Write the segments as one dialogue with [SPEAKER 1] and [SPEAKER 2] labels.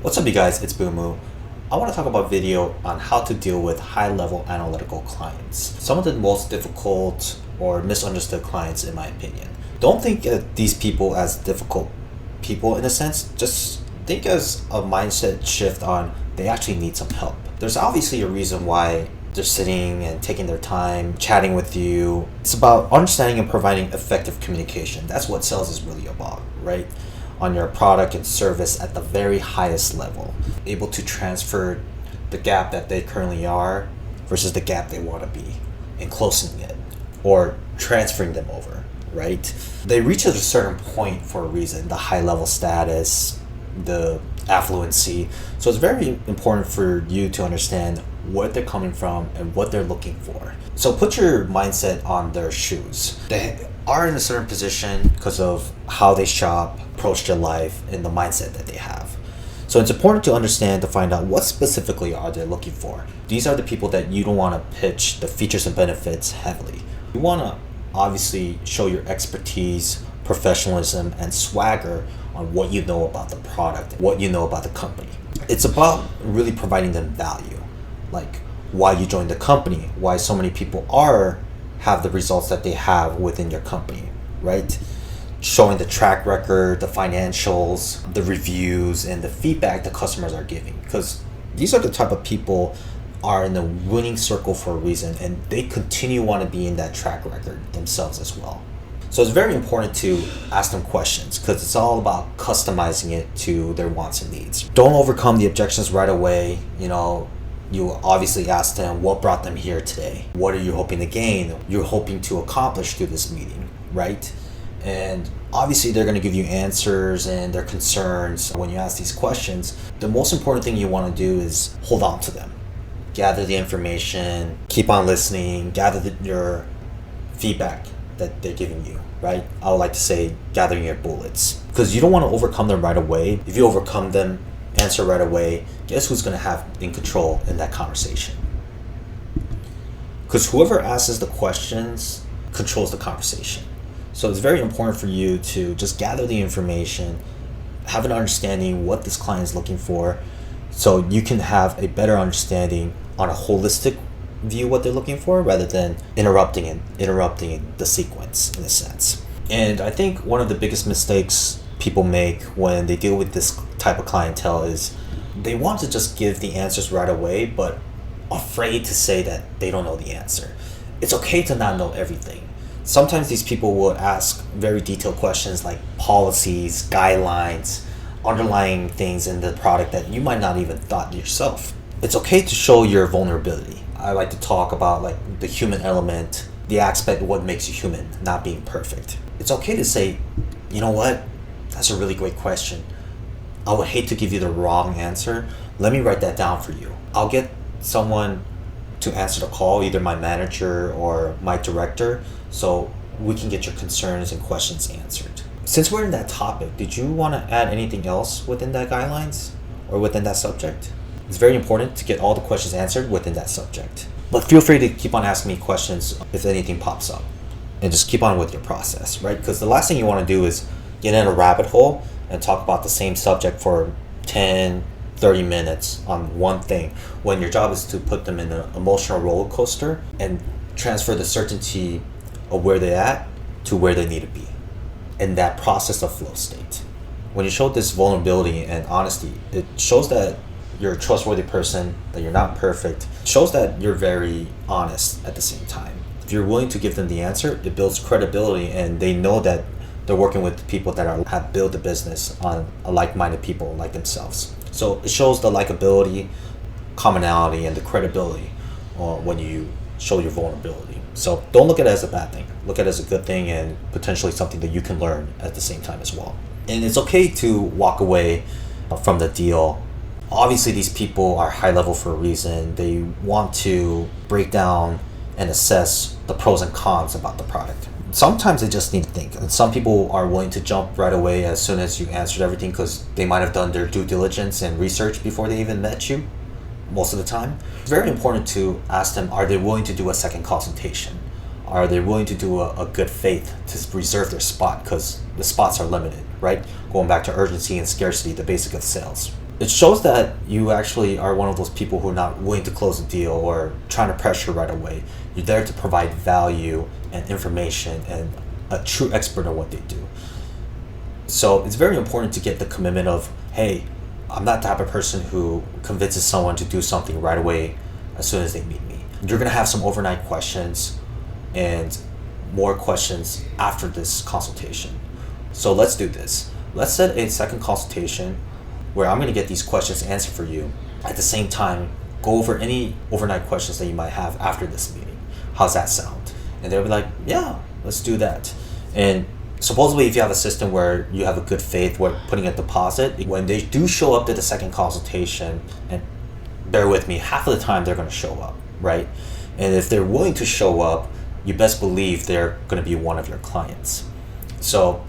[SPEAKER 1] What's up, you guys? It's Boomoo. I want to talk about a video on how to deal with high-level analytical clients. Some of the most difficult or misunderstood clients, in my opinion. Don't think of these people as difficult people in a sense. Just think as a mindset shift on they actually need some help. There's obviously a reason why they're sitting and taking their time, chatting with you. It's about understanding and providing effective communication. That's what sales is really about, right? On your product and service at the very highest level, able to transfer the gap that they currently are versus the gap they want to be and closing it or transferring them over, right? They reach at a certain point for a reason, the high level status, the affluency. So it's very important for you to understand where they're coming from and what they're looking for. So put your mindset on their shoes. They are in a certain position because of how they shop, approach their life, and the mindset that they have. So it's important to understand to find out what specifically are they looking for. These are the people that you don't want to pitch the features and benefits heavily. You want to obviously show your expertise, professionalism, and swagger on what you know about the product, what you know about the company. It's about really providing them value, like why you joined the company, why so many people have the results that they have within your company, right? Showing the track record, the financials, the reviews, and the feedback the customers are giving. Because these are the type of people are in the winning circle for a reason, and they continue want to be in that track record themselves as well. So it's very important to ask them questions because it's all about customizing it to their wants and needs. Don't overcome the objections right away. You obviously ask them what brought them here today. What are you hoping to gain? You're hoping to accomplish through this meeting, right? And obviously they're going to give you answers and their concerns. When you ask these questions, the most important thing you want to do is hold on to them. Gather the information, keep on listening, gather your feedback that they're giving you, right? I would like to say gathering your bullets because you don't want to overcome them right away. If you overcome them, answer right away, guess who's going to have in control in that conversation? Because whoever asks the questions controls the conversation. So it's very important for you to just gather the information, have an understanding what this client is looking for, so you can have a better understanding on a holistic view what they're looking for rather than interrupting the sequence in a sense. And I think one of the biggest mistakes people make when they deal with this type of clientele is they want to just give the answers right away, but afraid to say that they don't know the answer. It's okay to not know everything. Sometimes these people will ask very detailed questions like policies, guidelines, underlying things in the product that you might not even thought yourself. It's okay to show your vulnerability. I like to talk about like the human element, the aspect of what makes you human, not being perfect. It's okay to say, you know what? That's a really great question. I would hate to give you the wrong answer. Let me write that down for you. I'll get someone to answer the call, either my manager or my director, so we can get your concerns and questions answered. Since we're in that topic, did you want to add anything else within that guidelines or within that subject? It's very important to get all the questions answered within that subject. But feel free to keep on asking me questions if anything pops up. And just keep on with your process, right? Because the last thing you want to do is get in a rabbit hole and talk about the same subject for 10, 30 minutes on one thing when your job is to put them in an emotional roller coaster and transfer the certainty of where they're at to where they need to be in that process of flow state. When you show this vulnerability and honesty, it shows that you're a trustworthy person, that you're not perfect. It shows that you're very honest at the same time. If you're willing to give them the answer, it builds credibility and they know that they're working with people that have built a business on a like-minded people like themselves. So it shows the likability, commonality, and the credibility when you show your vulnerability. So don't look at it as a bad thing. Look at it as a good thing and potentially something that you can learn at the same time as well. And it's okay to walk away from the deal. Obviously, these people are high level for a reason. They want to break down and assess the pros and cons about the product. Sometimes they just need to think. And some people are willing to jump right away as soon as you answered everything because they might have done their due diligence and research before they even met you most of the time. It's very important to ask them, are they willing to do a second consultation? Are they willing to do a good faith to reserve their spot because the spots are limited, right? Going back to urgency and scarcity, the basic of sales. It shows that you actually are one of those people who are not willing to close a deal or trying to pressure right away. You're there to provide value and information and a true expert on what they do. So it's very important to get the commitment of, hey, I'm not the type of person who convinces someone to do something right away as soon as they meet me. You're going to have some overnight questions and more questions after this consultation. So let's do this. Let's set a second consultation where I'm going to get these questions answered for you. At the same time, go over any overnight questions that you might have after this meeting. How's that sound? And they'll be like, yeah, let's do that. And supposedly, if you have a system where you have a good faith with putting a deposit, when they do show up to the second consultation, and bear with me, half of the time they're going to show up, right? And if they're willing to show up, you best believe they're going to be one of your clients. So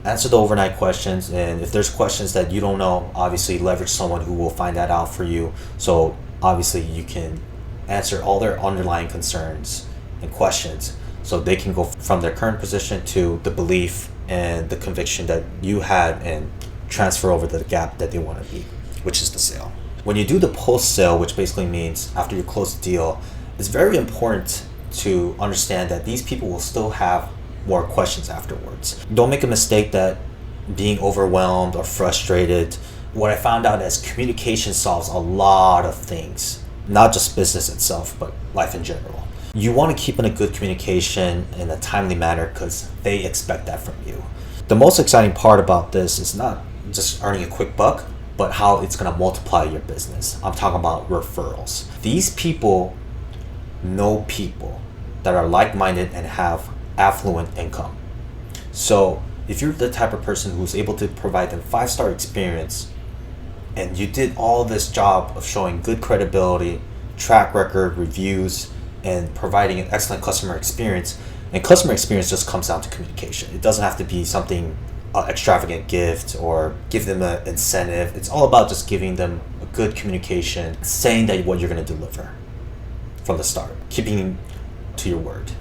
[SPEAKER 1] answer the overnight questions, and if there's questions that you don't know, obviously leverage someone who will find that out for you. So obviously you can answer all their underlying concerns and questions so they can go from their current position to the belief and the conviction that you had and transfer over to the gap that they want to be, which is the sale. When you do the post-sale, which basically means after you close the deal, it's very important to understand that these people will still have more questions afterwards. Don't make a mistake that being overwhelmed or frustrated. What I found out is communication solves a lot of things, not just business itself, but life in general. You want to keep in a good communication in a timely manner because they expect that from you. The most exciting part about this is not just earning a quick buck, but how it's going to multiply your business. I'm talking about referrals. These people know people that are like-minded and have affluent income. So if you're the type of person who's able to provide them 5-star experience and you did all this job of showing good credibility, track record, reviews, and providing an excellent customer experience, and customer experience just comes down to communication. It doesn't have to be something extravagant gift or give them an incentive. It's all about just giving them a good communication, saying that what you're going to deliver from the start, keeping to your word.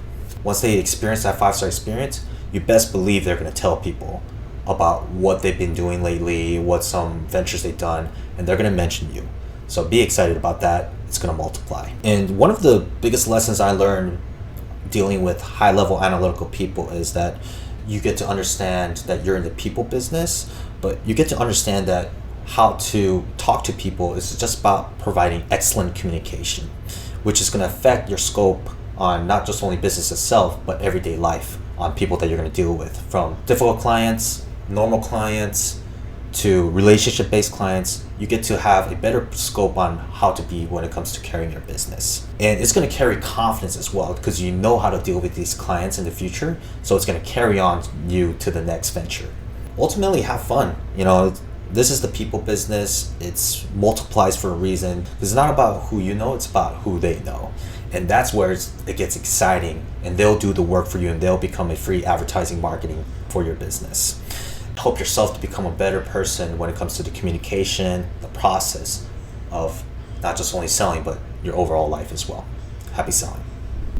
[SPEAKER 1] Once they experience that 5-star experience, you best believe they're going to tell people about what they've been doing lately, what some ventures they've done, and they're going to mention you. So be excited about that. It's going to multiply. And one of the biggest lessons I learned dealing with high-level analytical people is that you get to understand that you're in the people business, but you get to understand that how to talk to people is just about providing excellent communication, which is going to affect your scope on not just only business itself, but everyday life on people that you're going to deal with, from difficult clients, normal clients, to relationship-based clients. You get to have a better scope on how to be when it comes to carrying your business. And it's going to carry confidence as well because you know how to deal with these clients in the future. So it's going to carry on you to the next venture. Ultimately, have fun. This is the people business. It's multiplies for a reason. It's not about who you know, it's about who they know. And that's where it gets exciting, and they'll do the work for you, and they'll become a free advertising marketing for your business. Help yourself to become a better person when it comes to the communication, the process of not just only selling, but your overall life as well. Happy selling.